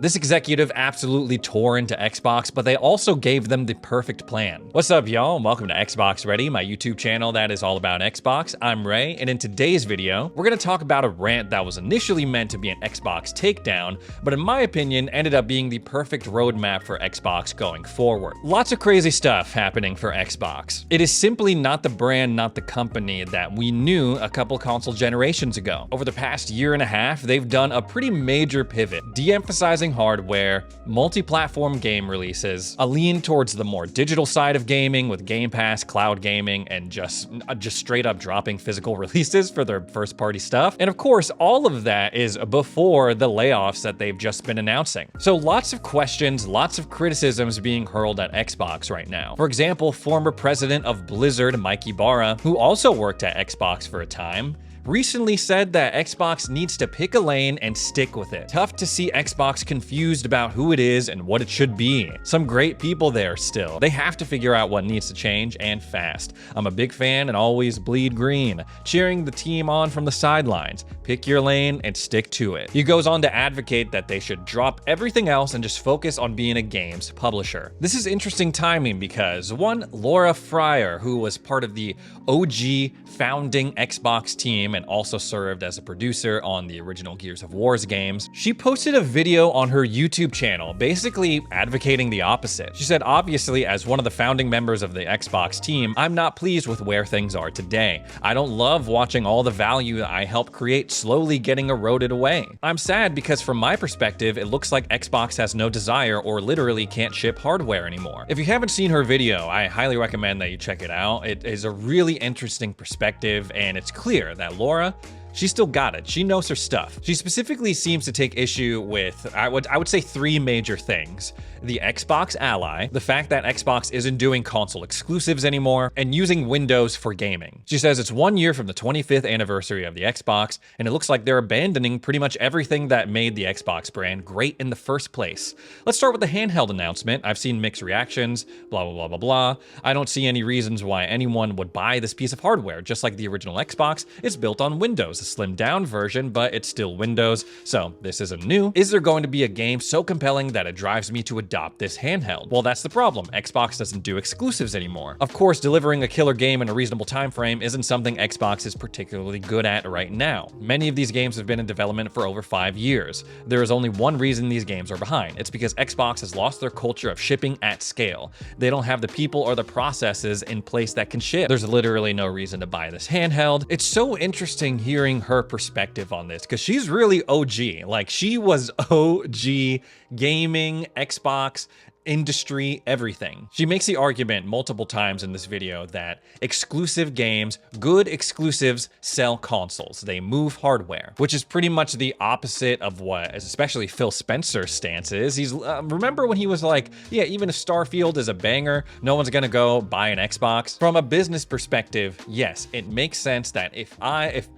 This executive absolutely tore into Xbox, but they also gave them the perfect plan. What's up, y'all, and welcome to Xbox Ready, my YouTube channel that is all about Xbox. I'm Ray, and in today's video, we're gonna talk about a rant that was initially meant to be an Xbox takedown, but in my opinion, ended up being the perfect roadmap for Xbox going forward. Lots of crazy stuff happening for Xbox. It is simply not the brand, not the company that we knew a couple console generations ago. Over the past year and a half, they've done a pretty major pivot, de-emphasizing hardware, multi-platform game releases, a lean towards the more digital side of gaming with Game Pass, cloud gaming, and just straight up dropping physical releases for their first-party stuff. And of course, all of that is before the layoffs that they've just been announcing. So lots of questions, lots of criticisms being hurled at Xbox right now. For example, former president of Blizzard, Mike Ibarra, who also worked at Xbox for a time, recently said that Xbox needs to pick a lane and stick with it. Tough to see Xbox confused about who it is and what it should be. Some great people there still. They have to figure out what needs to change, and fast. I'm a big fan and always bleed green, cheering the team on from the sidelines. Pick your lane and stick to it. He goes on to advocate that they should drop everything else and just focus on being a games publisher. This is interesting timing because one, Laura Fryer, who was part of the OG founding Xbox team and also served as a producer on the original Gears of War games, she posted a video on her YouTube channel basically advocating the opposite. She said, obviously, as one of the founding members of the Xbox team, I'm not pleased with where things are today. I don't love watching all the value that I helped create slowly getting eroded away. I'm sad because from my perspective, it looks like Xbox has no desire or literally can't ship hardware anymore. If you haven't seen her video, I highly recommend that you check it out. It is a really interesting perspective, and it's clear that Laura, she still got it. She knows her stuff. She specifically seems to take issue with, I would say, three major things. The Xbox Ally, the fact that Xbox isn't doing console exclusives anymore, and using Windows for gaming. She says it's 1 year from the 25th anniversary of the Xbox, and it looks like they're abandoning pretty much everything that made the Xbox brand great in the first place. Let's start with the handheld announcement. I've seen mixed reactions, blah, blah, blah, blah, blah. I don't see any reasons why anyone would buy this piece of hardware. Just like the original Xbox, it's built on Windows, a slimmed down version, but it's still Windows, so this isn't new. Is there going to be a game so compelling that it drives me to adopt this handheld? Well, that's the problem. Xbox doesn't do exclusives anymore. Of course, delivering a killer game in a reasonable time frame isn't something Xbox is particularly good at right now. Many of these games have been in development for over 5 years. There is only one reason these games are behind. It's because Xbox has lost their culture of shipping at scale. They don't have the people or the processes in place that can ship. There's literally no reason to buy this handheld. It's so interesting hearing her perspective on this because she's really OG. Like, she was OG gaming, Xbox, industry, everything. She makes the argument multiple times in this video that exclusive games, good exclusives, sell consoles. They move hardware, which is pretty much the opposite of what especially Phil Spencer's stance is. He's remember when he was like, yeah, even if Starfield is a banger, no one's gonna go buy an Xbox. From a business perspective, yes, it makes sense that if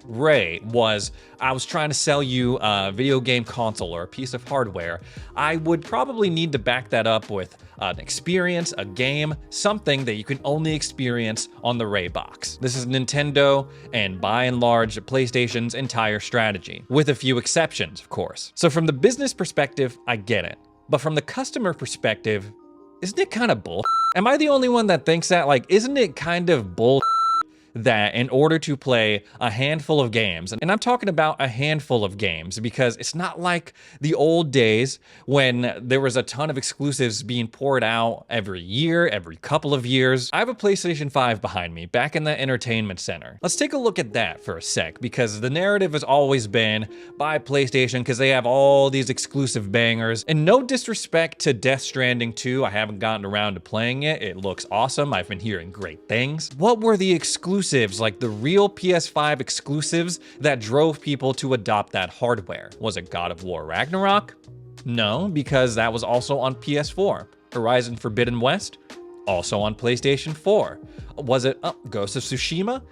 Ray I was trying to sell you a video game console or a piece of hardware, I would probably need to back that up with an experience, a game, something that you can only experience on the Ray box. This is Nintendo and by and large PlayStation's entire strategy, with a few exceptions, of course. So from the business perspective, I get it. But from the customer perspective, isn't it kind of bull? Am I the only one that thinks that? Like, isn't it kind of bull that in order to play a handful of games, and I'm talking about a handful of games because it's not like the old days when there was a ton of exclusives being poured out every year, every couple of years. I have a PlayStation 5 behind me back in the entertainment center. Let's take a look at that for a sec because the narrative has always been buy PlayStation because they have all these exclusive bangers. And no disrespect to Death Stranding 2, I haven't gotten around to playing it. It looks awesome. I've been hearing great things. What were the exclusives, like the real PS5 exclusives that drove people to adopt that hardware? Was it God of War Ragnarok? No, because that was also on PS4. Horizon Forbidden West? Also on PlayStation 4. Was it Ghost of Tsushima?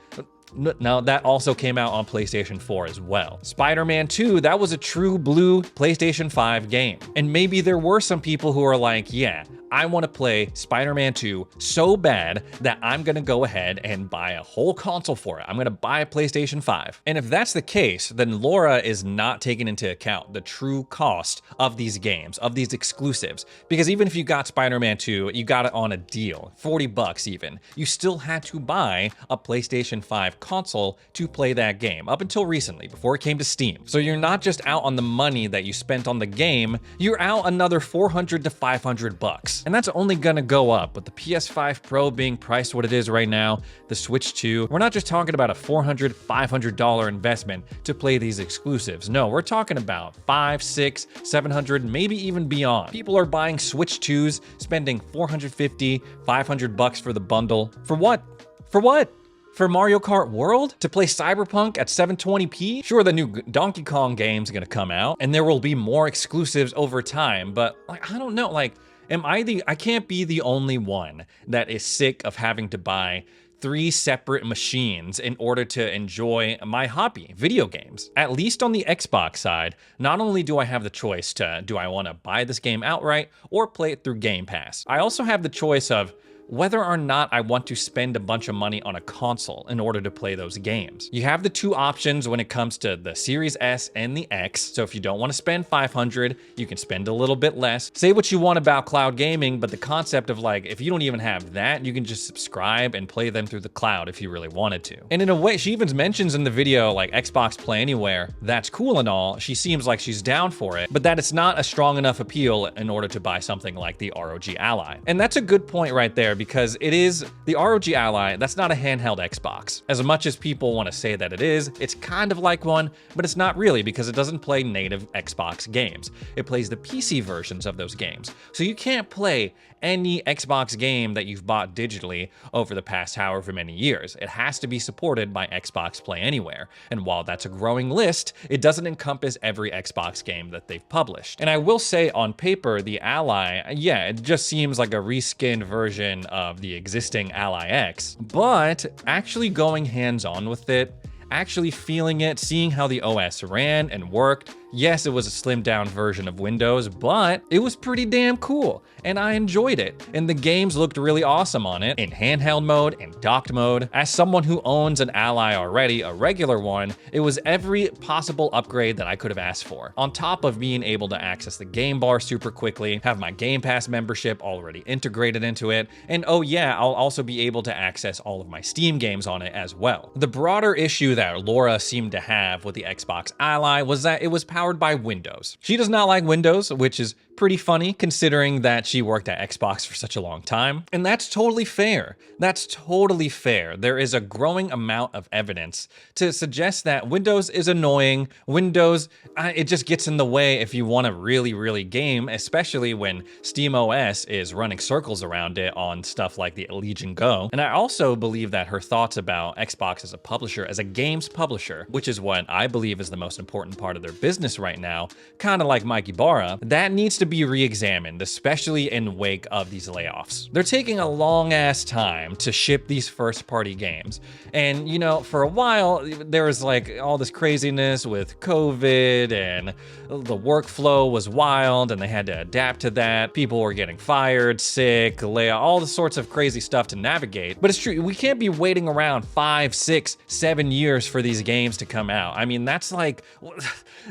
No, that also came out on PlayStation 4 as well. Spider-Man 2, that was a true blue PlayStation 5 game. And maybe there were some people who are like, yeah, I want to play Spider-Man 2 so bad that I'm going to go ahead and buy a whole console for it. I'm going to buy a PlayStation 5. And if that's the case, then Laura is not taking into account the true cost of these games, of these exclusives. Because even if you got Spider-Man 2, you got it on a deal, 40 bucks even, you still had to buy a PlayStation 5 console to play that game, up until recently, before it came to Steam. So you're not just out on the money that you spent on the game, you're out another 400 to 500 bucks. And that's only gonna go up with the PS5 Pro being priced what it is right now, the Switch 2. We're not just talking about a $400, $500 investment to play these exclusives. No, we're talking about $500, $600, $700, maybe even beyond. People are buying Switch 2s, spending $450, $500 bucks for the bundle. For what? For what? For Mario Kart World? To play Cyberpunk at 720p? Sure, the new Donkey Kong game's gonna come out, and there will be more exclusives over time, but like, I don't know, like, I can't be the only one that is sick of having to buy 3 separate machines in order to enjoy my hobby, video games. At least on the Xbox side, not only do I have the choice to, do I want to buy this game outright or play it through Game Pass? I also have the choice of whether or not I want to spend a bunch of money on a console in order to play those games. You have the 2 options when it comes to the Series S and the X, so if you don't want to spend $500, you can spend a little bit less. Say what you want about cloud gaming, but the concept of like, if you don't even have that, you can just subscribe and play them through the cloud if you really wanted to. And in a way, she even mentions in the video like Xbox Play Anywhere, that's cool and all, she seems like she's down for it, but that it's not a strong enough appeal in order to buy something like the ROG Ally. And that's a good point right there, because it is the ROG Ally, that's not a handheld Xbox. As much as people want to say that it is, it's kind of like one, but it's not really, because it doesn't play native Xbox games. It plays the PC versions of those games. So you can't play any Xbox game that you've bought digitally over the past however many years. It has to be supported by Xbox Play Anywhere. And while that's a growing list, it doesn't encompass every Xbox game that they've published. And I will say on paper, the Ally, yeah, it just seems like a reskinned version of the existing Ally X, but actually going hands-on with it, actually feeling it, seeing how the OS ran and worked. Yes, it was a slimmed down version of Windows, but it was pretty damn cool, and I enjoyed it. And the games looked really awesome on it, in handheld mode and docked mode. As someone who owns an Ally already, a regular one, it was every possible upgrade that I could have asked for. On top of being able to access the game bar super quickly, have my Game Pass membership already integrated into it, and oh yeah, I'll also be able to access all of my Steam games on it as well. The broader issue that Laura seemed to have with the Xbox Ally was that it was powered by Windows. She does not like Windows, which is pretty funny considering that she worked at Xbox for such a long time. And that's totally fair. That's totally fair. There is a growing amount of evidence to suggest that Windows is annoying. Windows, it just gets in the way if you want to really game, especially when SteamOS is running circles around it on stuff like the Legion Go. And I also believe that her thoughts about Xbox as a publisher, as a games publisher, which is what I believe is the most important part of their business right now, kind of like Mike Ibarra, that needs to be re-examined, especially in wake of these layoffs. They're taking a long ass time to ship these first party games. And you know, for a while, there was like all this craziness with COVID and the workflow was wild and they had to adapt to that. People were getting fired, sick, layoff, all the sorts of crazy stuff to navigate. But it's true, we can't be waiting around 5, 6, 7 years for these games to come out. I mean, that's like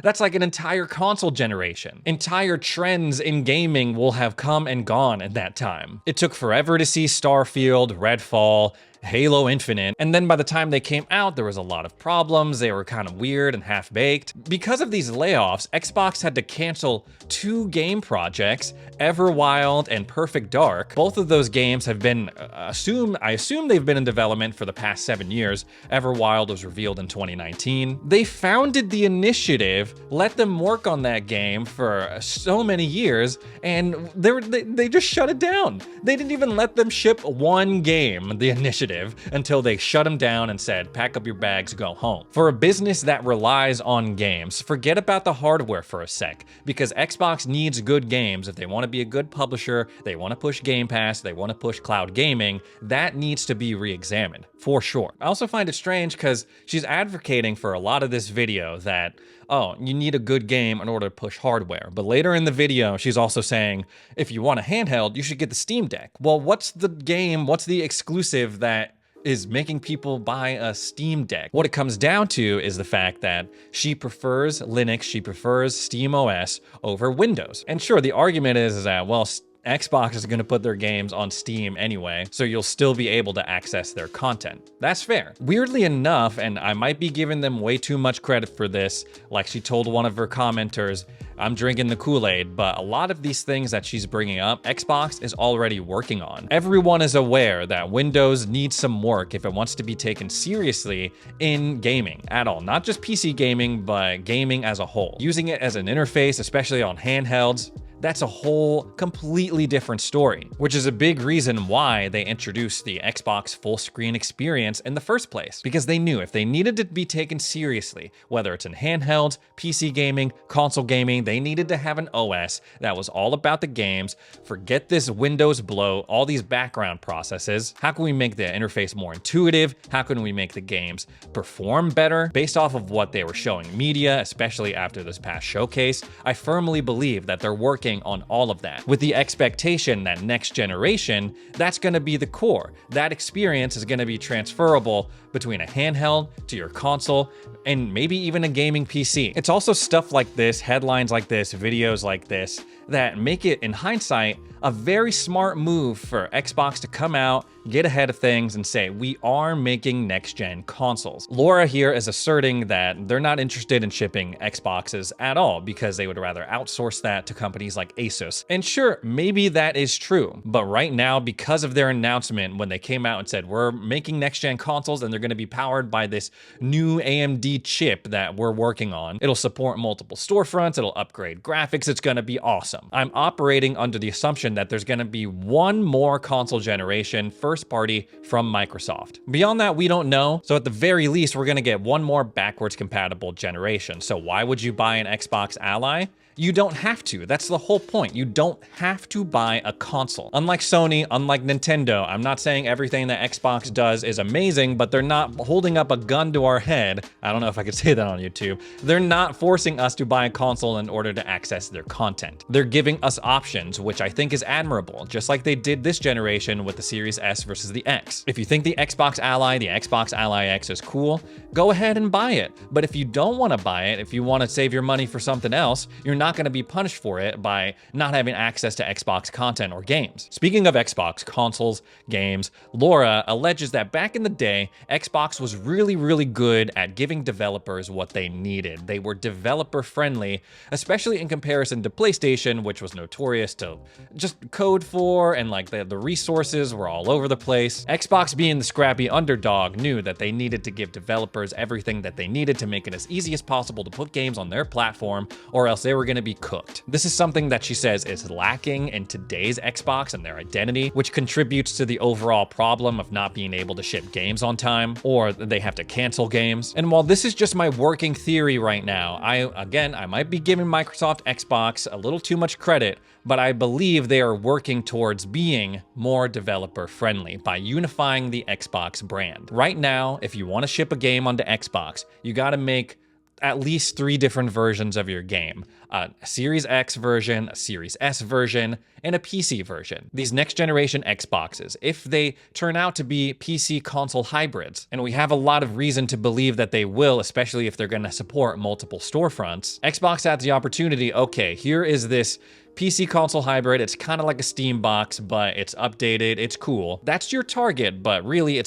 an entire console generation. Entire trends in gaming will have come and gone at that time. It took forever to see Starfield, Redfall, Halo Infinite, and then by the time they came out, there was a lot of problems. They were kind of weird and half-baked. Because of these layoffs, Xbox had to cancel 2 game projects, Everwild and Perfect Dark. Both of those games have been, I assume they've been in development for the past 7 years. Everwild was revealed in 2019. They founded the initiative, let them work on that game for so many years, and they just shut it down. They didn't even let them ship one game, the initiative. lucrative until they shut them down and said, pack up your bags, go home. For a business that relies on games, forget about the hardware for a sec, because Xbox needs good games. If they want to be a good publisher, they want to push Game Pass, they want to push cloud gaming, that needs to be re-examined, for sure. I also find it strange because she's advocating for a lot of this video that, oh, you need a good game in order to push hardware. But later in the video, she's also saying, if you want a handheld, you should get the Steam Deck. Well, what's the game, what's the exclusive that is making people buy a Steam Deck? What it comes down to is the fact that she prefers Linux, she prefers Steam OS over Windows. And sure, the argument is that, well, Xbox is going to put their games on Steam anyway, so you'll still be able to access their content. That's fair. Weirdly enough, and I might be giving them way too much credit for this, like she told one of her commenters, I'm drinking the Kool-Aid, but a lot of these things that she's bringing up, Xbox is already working on. Everyone is aware that Windows needs some work if it wants to be taken seriously in gaming at all. Not just PC gaming, but gaming as a whole. Using it as an interface, especially on handhelds, that's a whole completely different story, which is a big reason why they introduced the Xbox full screen experience in the first place, because they knew if they needed to be taken seriously, whether it's in handhelds, PC gaming, console gaming, they needed to have an OS that was all about the games. Forget this Windows bloat, all these background processes. How can we make the interface more intuitive? How can we make the games perform better? Based off of what they were showing media, especially after this past showcase, I firmly believe that they're working on all of that, with the expectation that next generation, that's going to be the core. That experience is going to be transferable between a handheld to your console and maybe even a gaming PC. It's also stuff like this, headlines like this, videos like this, that make it, in hindsight, a very smart move for Xbox to come out, get ahead of things, and say, we are making next-gen consoles. Laura here is asserting that they're not interested in shipping Xboxes at all because they would rather outsource that to companies like Asus. And sure, maybe that is true, but right now, because of their announcement when they came out and said, we're making next-gen consoles and they're going to be powered by this new AMD chip that we're working on, it'll support multiple storefronts, it'll upgrade graphics, it's going to be awesome. I'm operating under the assumption that there's going to be one more console generation first party from Microsoft. Beyond that, we don't know. So at the very least, we're going to get one more backwards compatible generation. So why would you buy an Xbox Ally? You don't have to. That's the whole point. You don't have to buy a console. Unlike Sony, unlike Nintendo, I'm not saying everything that Xbox does is amazing, but they're not holding up a gun to our head. I don't know if I could say that on YouTube. They're not forcing us to buy a console in order to access their content. They're giving us options, which I think is admirable, just like they did this generation with the Series S versus the X. If you think the Xbox Ally, the Xbox Ally X is cool, go ahead and buy it. But if you don't want to buy it, if you want to save your money for something else, you're not going to be punished for it by not having access to Xbox content or games. Speaking of Xbox consoles, games, Laura alleges that back in the day, Xbox was really good at giving developers what they needed. They were developer friendly, especially in comparison to PlayStation, which was notorious to just code for, and like the resources were all over the place. Xbox, being the scrappy underdog, knew that they needed to give developers everything that they needed to make it as easy as possible to put games on their platform, or else they were going to be cooked. This is something that she says is lacking in today's Xbox and their identity, which contributes to the overall problem of not being able to ship games on time, or they have to cancel games. And while this is just my working theory right now, I might be giving Microsoft Xbox a little too much credit, but I believe they are working towards being more developer friendly by unifying the Xbox brand. Right now, if you want to ship a game onto Xbox, you got to make at least 3 different versions of your game. A Series X version, a Series S version, and a PC version. These next generation Xboxes, if they turn out to be PC console hybrids, and we have a lot of reason to believe that they will, especially if they're going to support multiple storefronts, Xbox has the opportunity, okay, here is this PC console hybrid. It's kind of like a Steam box, but it's updated, it's cool. That's your target, but really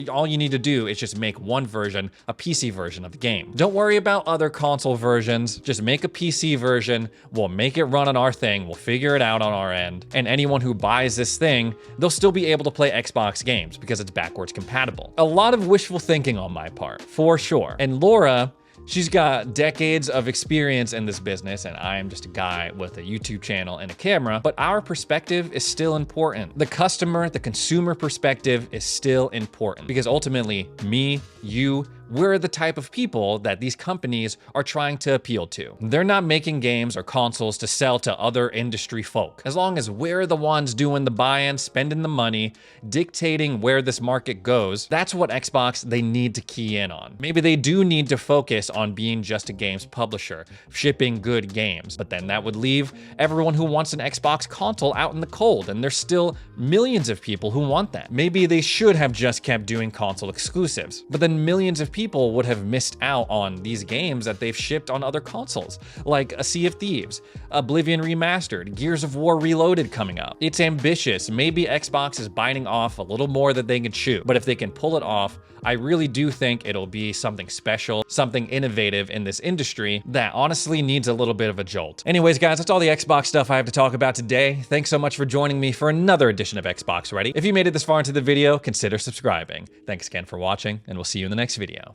all you need to do is just make one version, a PC version of the game. Don't worry about other console versions, just make a PC version, we'll make it run on our thing, we'll figure it out on our end, and anyone who buys this thing, they'll still be able to play Xbox games because it's backwards compatible. A lot of wishful thinking on my part, for sure. And Laura, She's got decades of experience in this business, and I am just a guy with a YouTube channel and a camera, but our perspective is still important. The customer, the consumer perspective is still important because ultimately, me, you, we're the type of people that these companies are trying to appeal to. They're not making games or consoles to sell to other industry folk. As long as we're the ones doing the buy-in, spending the money, dictating where this market goes, that's what Xbox they need to key in on. Maybe they do need to focus on being just a games publisher, shipping good games, but then that would leave everyone who wants an Xbox console out in the cold, and there's still millions of people who want that. Maybe they should have just kept doing console exclusives, but then millions of people would have missed out on these games that they've shipped on other consoles, like a Sea of Thieves, Oblivion Remastered, Gears of War Reloaded coming up. It's ambitious. Maybe Xbox is biting off a little more than they can chew, but if they can pull it off, I really do think it'll be something special, something innovative in this industry that honestly needs a little bit of a jolt. Anyways, guys, that's all the Xbox stuff I have to talk about today. Thanks so much for joining me for another edition of Xbox Ready. If you made it this far into the video, consider subscribing. Thanks again for watching, and we'll see you in the next video.